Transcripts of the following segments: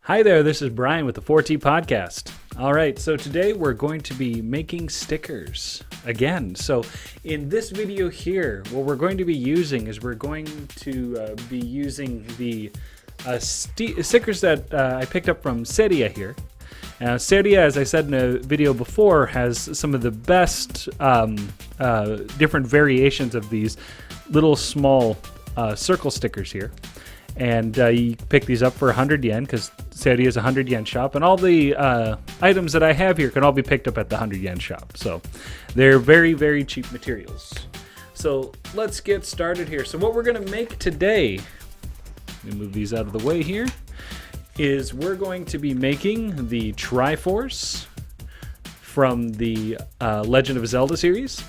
Hi there, this is Brian with the 4T Podcast. All right, so today we're going to be making stickers again. So in this video here, what we're going to be using is we're going to be using the stickers that I picked up from Seria here. Seria, as I said in a video before, has some of the best different variations of these little small circle stickers here. And you pick these up for 100 yen because Seria is a 100 yen shop, and all the items that I have here can all be picked up at the 100 yen shop. So they're very, very cheap materials. So let's get started here. So what we're going to make today, let me move these out of the way here, is we're going to be making the Triforce from the Legend of Zelda series.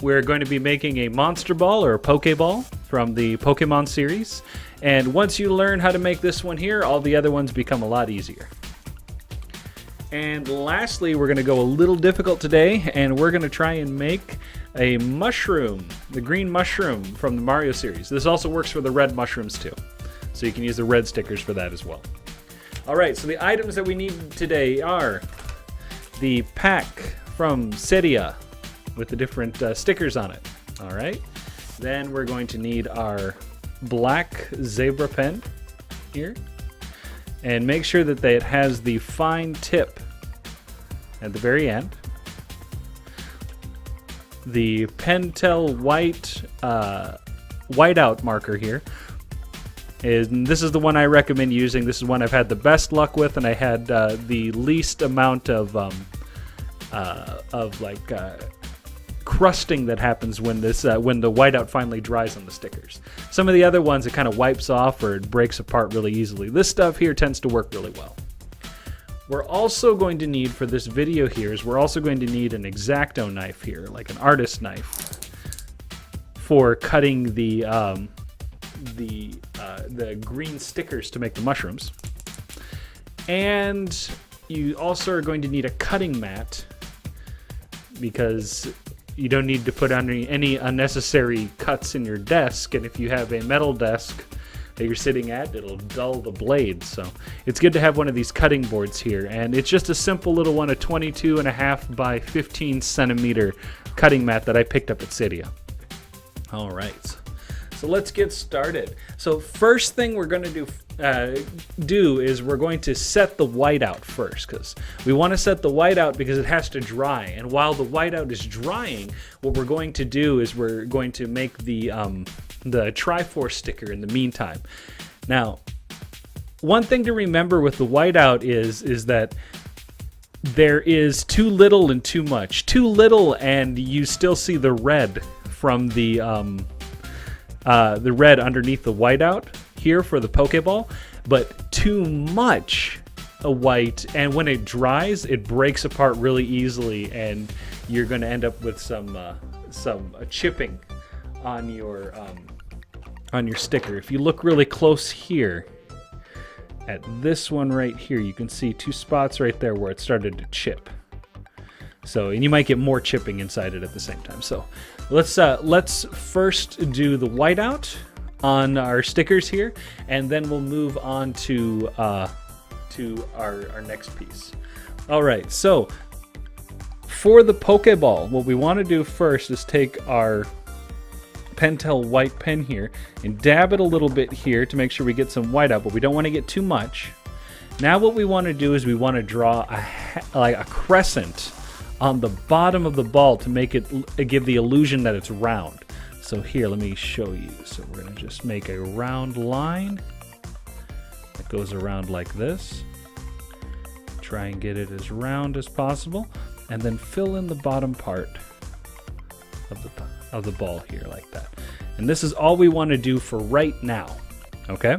We're going to be making a Monster Ball or a Pokeball from the Pokemon series. And once you learn how to make this one here, all the other ones become a lot easier. And lastly, we're going to go a little difficult today, and we're going to try and make a mushroom, the green mushroom from the Mario series. This also works for the red mushrooms too. So you can use the red stickers for that as well. All right, so the items that we need today are the pack from Seria with the different stickers on it. All right. Then we're going to need our black zebra pen here. And make sure that it has the fine tip at the very end. The Pentel white whiteout marker here. This is the one I recommend using. This is one I've had the best luck with, and I had the least amount of crusting that happens when this when the whiteout finally dries on the stickers. Some of the other ones it kind of wipes off or it breaks apart really easily. This stuff here tends to work really well. We're also going to need for this video here is we're also going to need an X-Acto knife here, like an artist knife, for cutting the green stickers to make the mushrooms. And you also are going to need a cutting mat because you don't need to put on any unnecessary cuts in your desk, and if you have a metal desk that you're sitting at, it'll dull the blade. So it's good to have one of these cutting boards here, and it's just a simple little one, a 22.5 by 15 centimeter cutting mat that I picked up at Seria. All right, so let's get started. So first thing we're going to do is we're going to set the whiteout first, because we want to set the whiteout because it has to dry. And while the whiteout is drying, what we're going to do is we're going to make the Triforce sticker in the meantime. Now, one thing to remember with the whiteout is that there is too little and too much. Too little and you still see the red from the red underneath the whiteout here for the Pokeball, but too much white, and when it dries it breaks apart really easily, and you're going to end up with some chipping on your sticker. If you look really close here at this one right here, you can see two spots right there where it started to chip. So, and you might get more chipping inside it at the same time. So let's first do the whiteout on our stickers here, and then we'll move on to our next piece. All right, so for the Pokeball, what we want to do first is take our Pentel white pen here and dab it a little bit here to make sure we get some whiteout, but we don't want to get too much. Now what we want to do is we want to draw like a crescent on the bottom of the ball to make it give the illusion that it's round. So here, let me show you. So we're going to just make a round line that goes around like this. Try and get it as round as possible, and then fill in the bottom part of the ball here like that. And this is all we want to do for right now, okay?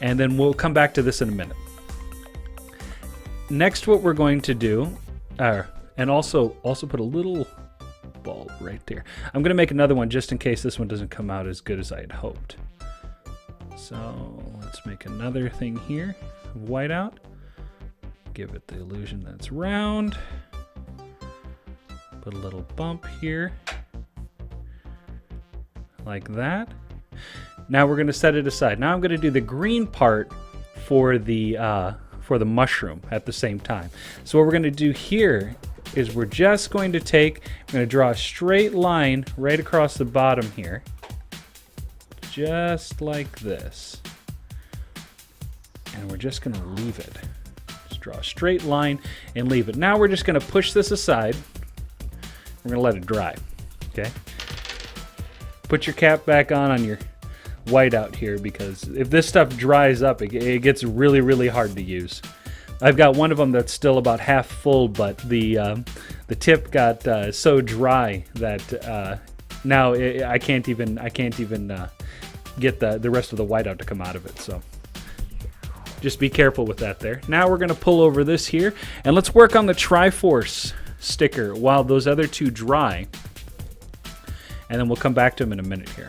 And then we'll come back to this in a minute. Next, what we're going to do, and also put a little ball right there. I'm going to make another one just in case this one doesn't come out as good as I had hoped. So let's make another thing here, whiteout. Give it the illusion that it's round. Put a little bump here, like that. Now we're going to set it aside. Now I'm going to do the green part for the mushroom at the same time. So what we're going to do here is we're just going to draw a straight line right across the bottom here. Just like this. And we're just going to leave it. Just draw a straight line and leave it. Now we're just going to push this aside. We're going to let it dry. Okay? Put your cap back on your whiteout here, because if this stuff dries up, it gets really, really hard to use. I've got one of them that's still about half full, but the tip got so dry that now I can't even get the rest of the whiteout to come out of it. So just be careful with that there. Now we're going to pull over this here, and let's work on the Triforce sticker while those other two dry, and then we'll come back to them in a minute here.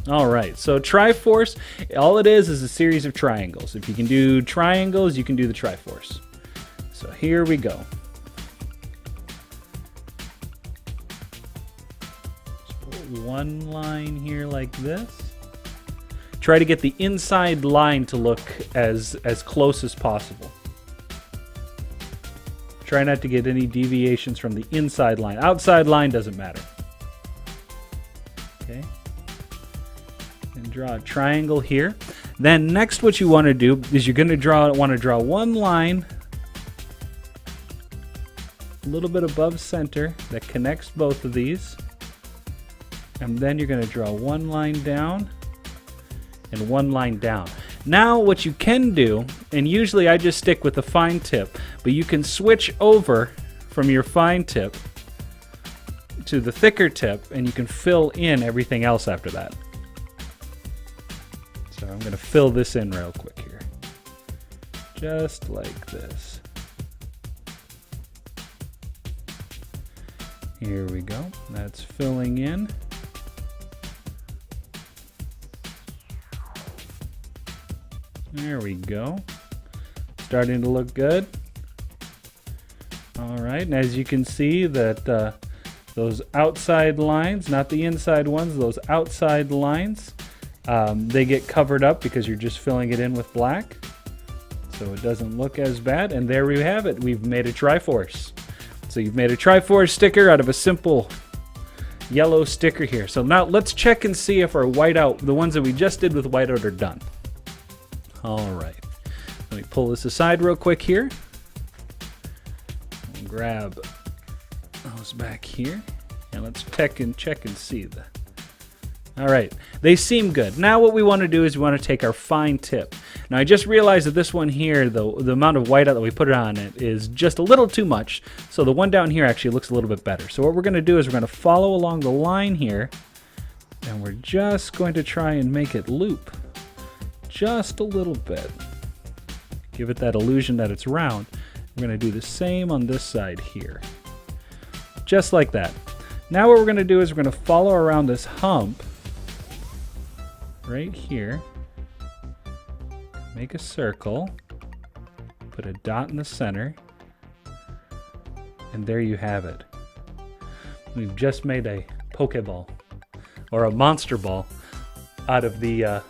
All right, so Triforce, all it is a series of triangles. If you can do triangles, you can do the Triforce. So here we go. Just put one line here like this. Try to get the inside line to look as close as possible. Try not to get any deviations from the inside line. Outside line doesn't matter. Okay. And draw a triangle here. Then next what you want to do is you're going to want to draw one line a little bit above center that connects both of these. And then you're going to draw one line down and one line down. Now what you can do, and usually I just stick with the fine tip, but you can switch over from your fine tip to the thicker tip, and you can fill in everything else after that. So I'm going to fill this in real quick here. Just like this. Here we go. That's filling in. There we go. Starting to look good. All right, and as you can see that those outside lines, not the inside ones, those outside lines, they get covered up because you're just filling it in with black. So it doesn't look as bad. And there we have it. We've made a Triforce. So you've made a Triforce sticker out of a simple yellow sticker here. So now let's check and see if our whiteout, the ones that we just did with whiteout, are done. All right. Let me pull this aside real quick here. We'll grab those back here. And let's check and see that. All right, they seem good. Now what we want to do is we want to take our fine tip. Now I just realized that this one here, the amount of whiteout that we put on it is just a little too much. So the one down here actually looks a little bit better. So what we're going to do is we're going to follow along the line here, and we're just going to try and make it loop just a little bit. Give it that illusion that it's round. We're going to do the same on this side here. Just like that. Now what we're going to do is we're going to follow around this hump right here, make a circle, put a dot in the center, and there you have it. We've just made a Pokeball, or a monster ball, out of the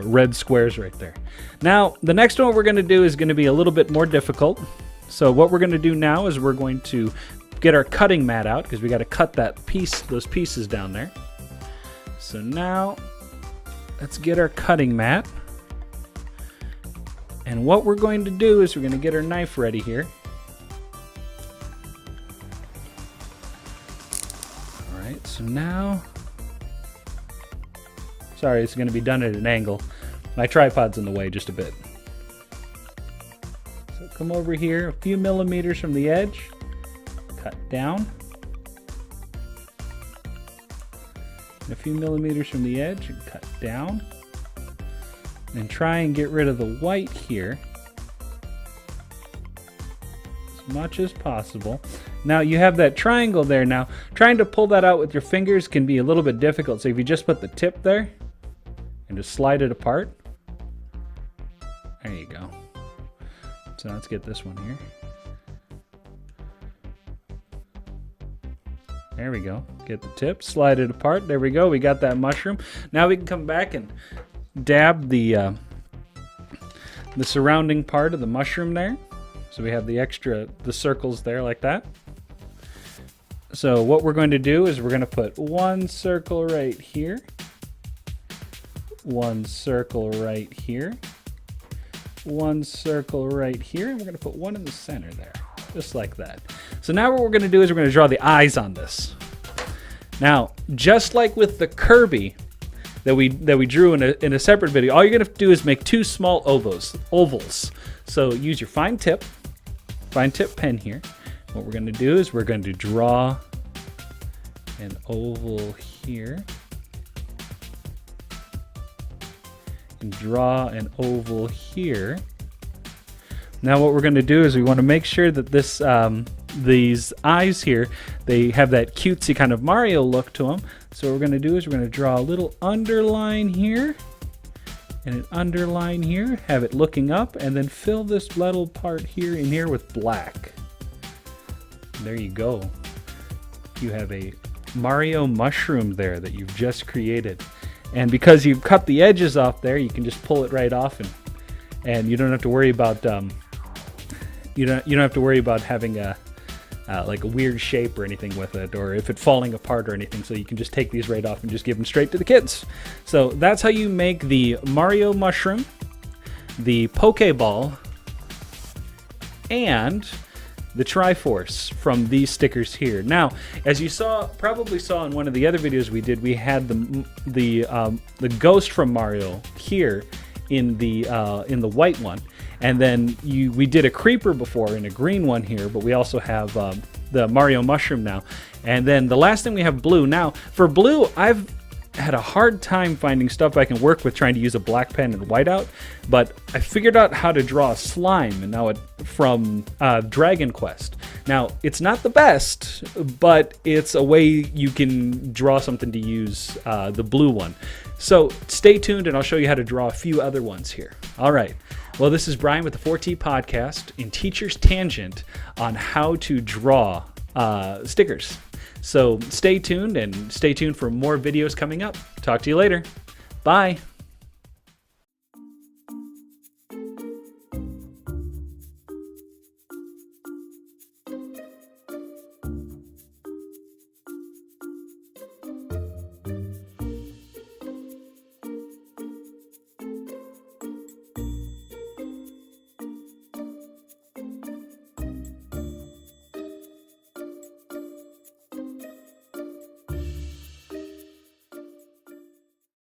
red squares right there. Now the next one we're going to do is going to be a little bit more difficult. So what we're going to do now is we're going to get our cutting mat out, because we got to cut those pieces down there. So now let's get our cutting mat. And what we're going to do is we're going to get our knife ready here. All right, so now, sorry, it's going to be done at an angle. My tripod's in the way just a bit. So come over here a few millimeters from the edge, cut down. A few millimeters from the edge and cut down, and try and get rid of the white here as much as possible. Now you have that triangle there. Now trying to pull that out with your fingers can be a little bit difficult, so if you just put the tip there and just slide it apart, there you go. So let's get this one here. There we go. Get the tip, slide it apart. There we go. We got that mushroom. Now we can come back and dab the surrounding part of the mushroom there. So we have the circles there like that. So what we're going to do is we're going to put one circle right here, one circle right here, one circle right here, and we're going to put one in the center there, just like that. So now what we're going to do is we're going to draw the eyes on this. Now, just like with the Kirby that we drew in a separate video, all you're going to do is make two small ovals. So use your fine tip pen here. What we're going to do is we're going to draw an oval here and draw an oval here. Now what we're going to do is we want to make sure that this these eyes here, they have that cutesy kind of Mario look to them. So what we're going to do is we're going to draw a little underline here and an underline here, have it looking up, and then fill this little part here in here with black. There you go. You have a Mario mushroom there that you've just created. And because you've cut the edges off there, you can just pull it right off, and you don't have to worry about you don't have to worry about having a like a weird shape or anything with it, or if it's falling apart or anything. So you can just take these right off and just give them straight to the kids. So that's how you make the Mario mushroom, the Pokeball, and the Triforce from these stickers here. Now, as you probably saw in one of the other videos we did, we had the ghost from Mario here in the white one, and then we did a creeper before in a green one here, but we also have the Mario mushroom now. And then the last thing we have blue. Now, for blue, I've had a hard time finding stuff I can work with trying to use a black pen and whiteout, but I figured out how to draw a slime, and now from Dragon Quest. Now, it's not the best, but it's a way you can draw something to use the blue one. So stay tuned, and I'll show you how to draw a few other ones here. All right. Well, this is Brian with the 4T Podcast in Teacher's Tangent on how to draw stickers. So stay tuned, and stay tuned for more videos coming up. Talk to you later. Bye.